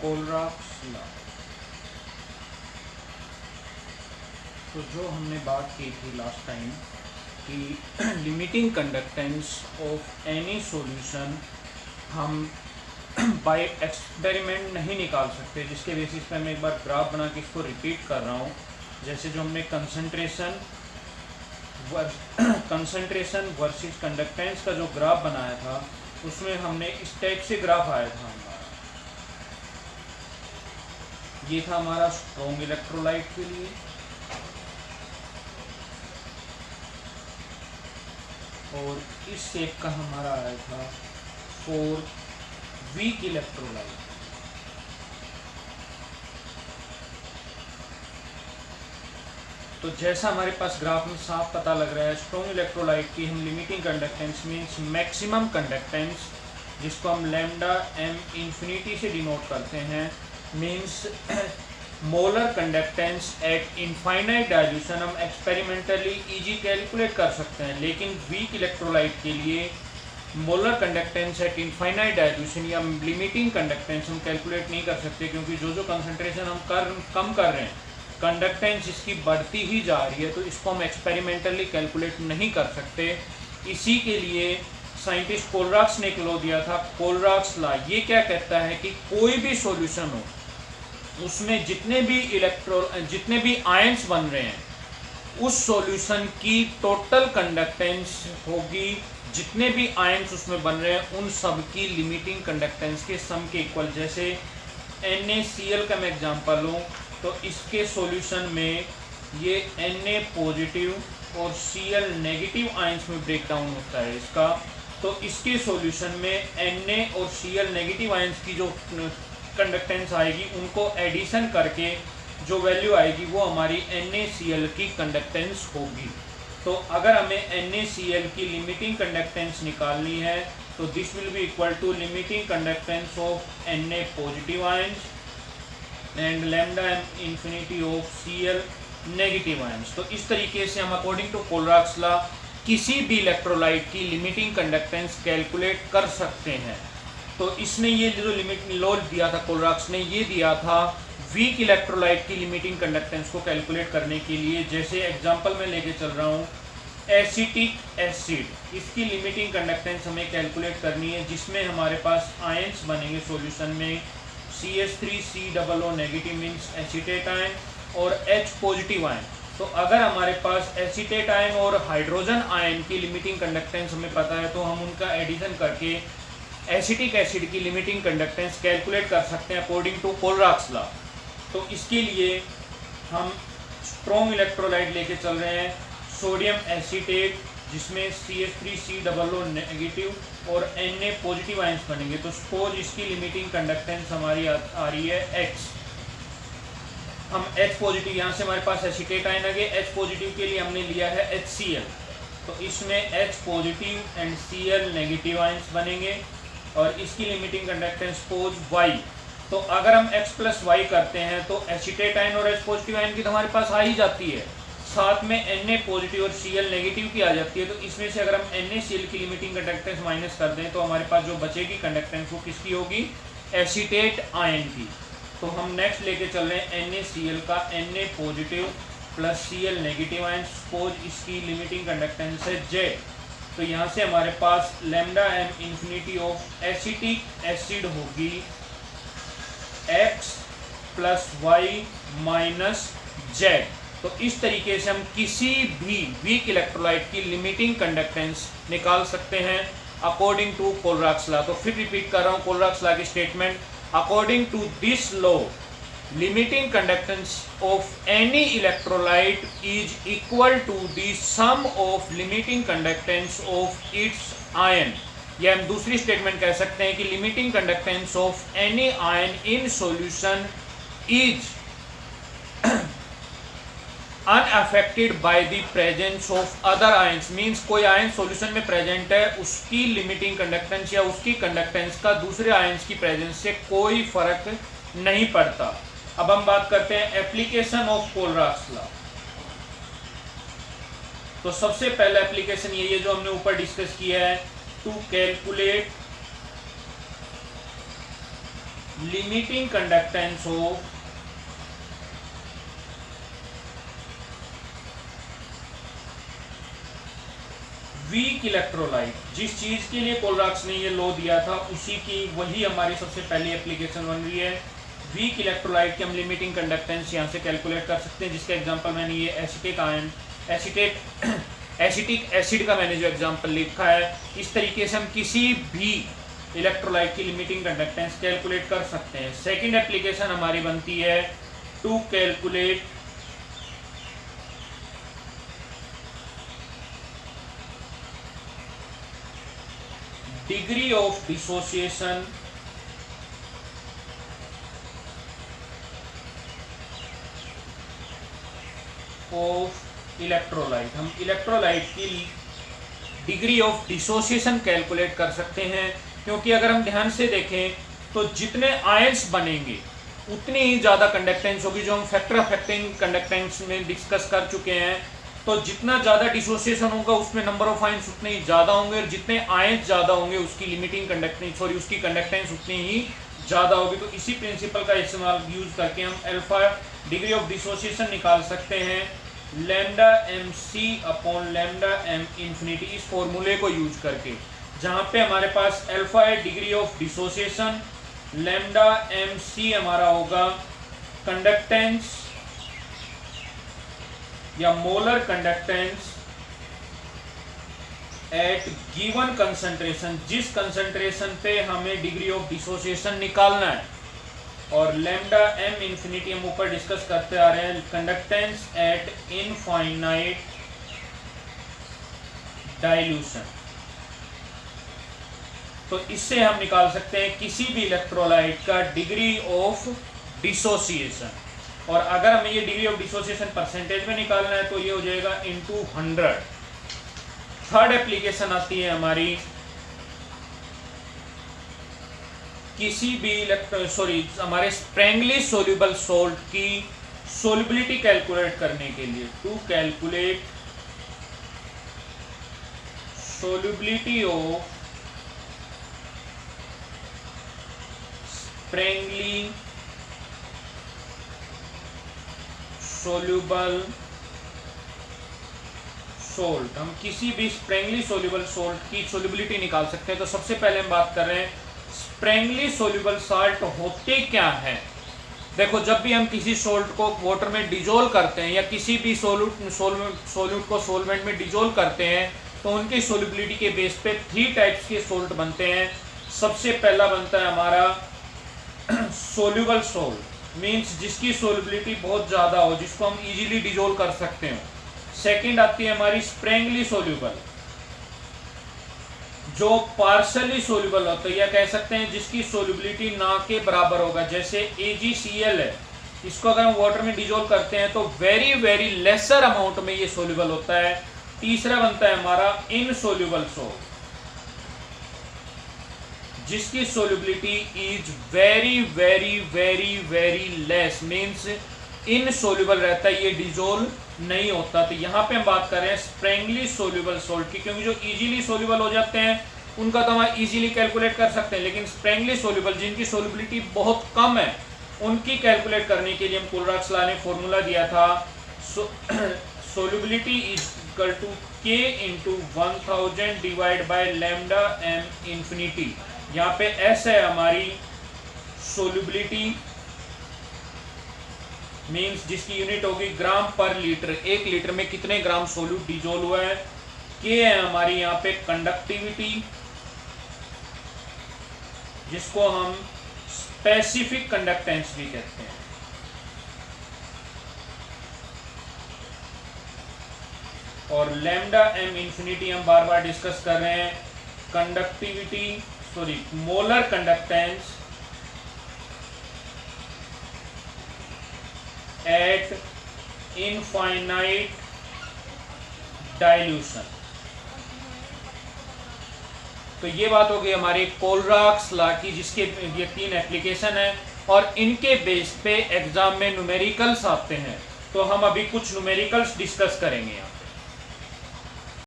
कोलराक्स law. तो जो हमने बात की थी लास्ट टाइम कि limiting conductance of any solution हम बाय एक्सपेरिमेंट नहीं निकाल सकते, जिसके बेसिस पे मैं एक बार ग्राफ बना के इसको रिपीट कर रहा हूँ। जैसे जो हमने कंसंट्रेशन वर्सेस कंडक्टेंस का जो ग्राफ बनाया था, उसमें हमने इस टाइप से ग्राफ आया था हमारा। ये था हमारा स्ट्रॉन्ग इलेक्ट्रोलाइट के लिए, और इस शेप का हमारा आया था फॉर वीक इलेक्ट्रोलाइट। तो जैसा हमारे पास ग्राफ में साफ पता लग रहा है, स्ट्रॉन्ग इलेक्ट्रोलाइट की हम limiting conductance means maximum conductance, जिसको हम लैम्डा एम इंफिनिटी से डिनोट करते हैं, means molar conductance eight infinite dilution हम एक्सपेरिमेंटली इजी कैलकुलेट कर सकते हैं। लेकिन वीक इलेक्ट्रोलाइट के लिए molar conductance eight infinite dilution या लिमिटिंग कंडक्टेंस हम कैलकुलेट नहीं कर सकते, क्योंकि जो कंसंट्रेशन हम कम कर रहे हैं, कंडक्टेंस इसकी बढ़ती ही जा रही है, तो इसको हम एक्सपेरिमेंटली कैलकुलेट नहीं कर सकते। इसी के लिए साइंटिस्ट कोलराक्स ने एक लॉ दिया था, कोलराक्स लॉ। ये क्या कहता है कि कोई भी सॉल्यूशन हो, उसमें जितने भी आयंस बन रहे हैं, उस सॉल्यूशन की टोटल कंडक्टेंस होगी, जितने भी आयंस उसमें बन रहे हैं उन सब की लिमिटिंग कंडक्टेंस के सम के इक्वल। जैसे NaCl का मैं एग्जांपल लूँ, तो इसके सॉल्यूशन में ये Na पॉजिटिव और Cl नेगेटिव आयंस में ब्रेक डाउन होता है इसका। तो इसके सॉल्यूशन में Na और Cl नेगेटिव आयंस की जो कंडक्टेंस आएगी, उनको एडिशन करके जो वैल्यू आएगी वो हमारी NaCl की कंडक्टेंस होगी। तो अगर हमें NaCl की लिमिटिंग कंडक्टेंस निकालनी है, तो this will be equal to limiting conductance of Na positive ions and lambda M infinity of Cl negative ions. तो इस तरीके से हम अकॉर्डिंग टू कोलराक्स लॉ किसी भी इलेक्ट्रोलाइट की लिमिटिंग कंडक्टेंस कैलकुलेट कर सकते हैं। तो इसने ये जो लिमिट लॉ दिया था कोलराक्स ने, ये दिया था वीक इलेक्ट्रोलाइट की लिमिटिंग कंडक्टेंस को कैलकुलेट करने के लिए। जैसे एग्जांपल में लेके चल रहा हूँ, एसिटिक एसिड, इसकी लिमिटिंग कंडक्टेंस हमें कैलकुलेट करनी है, जिसमें हमारे पास आयंस बनेंगे सॉल्यूशन में CH3COO negative means acetate ion और H पॉजिटिव आयन। तो अगर हमारे पास एसिटेट आयन और हाइड्रोजन आयन की लिमिटिंग कंडक्टेंस हमें पता है, तो हम उनका एडिशन करके एसिटिक एसिड की लिमिटिंग कंडक्टेंस कैलकुलेट कर सकते हैं अकॉर्डिंग टू कोलराक्स लॉ। तो इसके लिए हम स्ट्रॉन्ग इलेक्ट्रोलाइट लेके चल रहे हैं, सोडियम एसीटेट, जिसमें CH3COO नेगेटिव और Na पॉजिटिव आयंस बनेंगे। तो सपोज इसकी लिमिटिंग कंडक्टेंस हमारी आ रही है X। हम H पॉजिटिव, यहाँ से हमारे पास एसीटेट आयन आ गए, H पॉजिटिव के लिए हमने लिया है HCl। तो इसमें H positive and Cl negative ions बनेंगे, और इसकी लिमिटिंग कंडक्टेंस सपोज Y। तो अगर हम X प्लस Y करते हैं, तो एसीटेट आयन और H पॉजिटिव आयन की तो हमारे पास आ ही जाती है, साथ में Na पॉजिटिव और Cl नेगेटिव की आ जाती है। तो इसमें से अगर हम NaCl की लिमिटिंग कंडक्टेंस माइनस कर दें, तो हमारे पास जो बचेगी कंडक्टेंस वो किसकी होगी, एसीटेट आयन की। तो हम नेक्स्ट लेके चल रहे हैं NaCl का Na positive plus Cl negative ion, suppose इसकी लिमिटिंग कंडक्टेंस है J। तो यहाँ से हमारे पास lambda M infinity of acetic acid होगी X plus Y minus Z। तो इस तरीके से हम किसी भी वीक इलेक्ट्रोलाइट की लिमिटिंग कंडक्टेंस निकाल सकते हैं अकॉर्डिंग टू कोलराक्स लॉ। तो फिर रिपीट कर रहा हूँ कोलराक्स लॉ की statement, according to this law limiting conductance of any electrolyte is equal to the sum of limiting conductance of its ion। या हम दूसरी स्टेटमेंट कह सकते हैं कि limiting conductance of any ion in solution is unaffected by the presence of other ions। Means कोई ion solution में present है, उसकी लिमिटिंग कंडक्टेंस या उसकी कंडक्टेंस का दूसरे आयंस की प्रेजेंस से कोई फर्क नहीं पड़ता। अब हम बात करते हैं एप्लीकेशन ऑफ कोलराक्स लॉ। तो सबसे पहला एप्लीकेशन ये जो हमने ऊपर डिस्कस किया है, to calculate limiting conductance of weak electrolyte, जिस चीज के लिए कोलराक्स ने ये लो दिया था उसी की वही हमारी सबसे पहली एप्लीकेशन बन रही है। वीक इलेक्ट्रोलाइट की हम लिमिटिंग कंडक्टेंस यहाँ से कैलकुलेट कर सकते हैं, जिसका एग्जांपल मैंने ये एसिटिक एसिड का मैंने जो एग्जांपल लिखा है, इस तरीके से हम किसी भी इलेक्ट्रोलाइट की लिमिटिंग कंडक्टेंस कैलकुलेट कर सकते हैं। सेकेंड एप्लीकेशन हमारी बनती है to calculate degree of dissociation of electrolyte। हम इलेक्ट्रोलाइट की डिग्री ऑफ डिसोसिएशन कैलकुलेट कर सकते हैं, क्योंकि अगर हम ध्यान से देखें तो जितने आयंस बनेंगे उतनी ही ज़्यादा कंडक्टेंस होगी, जो हम फैक्टर अफेक्टिंग कंडक्टेंस में डिस्कस कर चुके हैं। तो जितना ज़्यादा डिसोसिएशन होगा उसमें नंबर ऑफ आयंस उतने ही ज़्यादा होंगे, और जितने आयंस ज़्यादा होंगे उसकी लिमिटिंग कंडक्टेंस उसकी कंडक्टेंस उतनी ही ज़्यादा होगी। तो इसी प्रिंसिपल का इस्तेमाल यूज़ करके हम अल्फा डिग्री ऑफ डिसोसिएशन निकाल सकते हैं, lambda M C upon lambda M infinity, इस फॉर्मूले को यूज करके, जहाँ पे हमारे पास अल्फा है degree of dissociation, lambda M C हमारा होगा कंडक्टेंस या molar conductance at given concentration, जिस कंसंट्रेशन पे हमें डिग्री ऑफ डिसोसिएशन निकालना है, और लैम्डा एम इंफिनिटी हम ऊपर डिस्कस करते आ रहे हैं कंडक्टेंस एट इनफाइनाइट डाइल्यूशन। तो इससे हम निकाल सकते हैं किसी भी इलेक्ट्रोलाइट का डिग्री ऑफ डिसोसिएशन, और अगर हमें ये डिग्री ऑफ डिसोसिएशन परसेंटेज में निकालना है तो ये हो जाएगा इनटू 100। थर्ड एप्लीकेशन आती है हमारी किसी भी हमारे स्प्रेंगली सोल्यूबल सोल्ट की सोल्युबिलिटी कैलकुलेट करने के लिए, to calculate solubility of sparingly soluble salt. हम किसी भी स्प्रेंगली सोल्यूबल सोल्ट की सोल्युबिलिटी निकाल सकते हैं। तो सबसे पहले हम बात कर रहे हैं स्प्रेंगली सोल्यूबल साल्ट होते क्या है। देखो, जब भी हम किसी सोल्ट को वाटर में डिजोल्व करते हैं या किसी भी सोल्यूट को सोलवेंट में डिजोल्व करते हैं तो उनकी सोल्युबिलिटी के बेस पे 3 टाइप्स के सोल्ट बनते हैं। सबसे पहला बनता है हमारा सोल्यूबल सोल्ट, मीन्स जिसकी सोल्युबिलिटी बहुत ज़्यादा हो, जिसको हम इजीली डिजोल्व कर सकते हो। सेकंड आती है हमारी स्प्रेंगली सोल्यूबल, जो पार्शली सोल्यूबल होता है, या कह सकते हैं जिसकी सोल्युबिलिटी ना के बराबर होगा। जैसे AgCl है, इसको अगर हम वाटर में डिजोल्व करते हैं तो वेरी वेरी लेसर अमाउंट में ये सोल्यूबल होता है। तीसरा बनता है हमारा इनसोल्यूबल सोल्ट, जिसकी solubility is very very very very less, means insoluble रहता है, ये डिजोल्व नहीं होता। तो यहाँ पे हम बात कर रहे हैं स्प्रेंगली सोल्यूबल सोल्ट की, क्योंकि जो इजीली सोल्यूबल हो जाते हैं उनका तो हम इजीली कैलकुलेट कर सकते हैं, लेकिन स्प्रेंगली सोल्यूबल जिनकी सोल्युबिलिटी बहुत कम है उनकी कैलकुलेट करने के लिए हम कोलराक्स लॉ ने फॉर्मूला दिया था, solubility is equal to K into 1000 divide by lambda M infinity. यहाँ पे S है हमारी सोल्युबिलिटी, मीन्स जिसकी यूनिट होगी ग्राम पर लीटर, 1 लीटर में कितने ग्राम सोल्यूट डिजोल्व हुआ है। K है हमारी यहाँ पे कंडक्टिविटी, जिसको हम स्पेसिफिक कंडक्टेंस भी कहते हैं। और लैम्डा एम इंफिनिटी हम बार बार डिस्कस कर रहे हैं, conductivity molar conductance eight infinite dilution. तो ये बात हो गई हमारी कोलराक्स लॉ की, जिसके ये 3 एप्लीकेशन है और इनके बेस पे एग्जाम में न्यूमेरिकल्स आते हैं। तो हम अभी कुछ न्यूमेरिकल्स डिस्कस करेंगे यहाँ।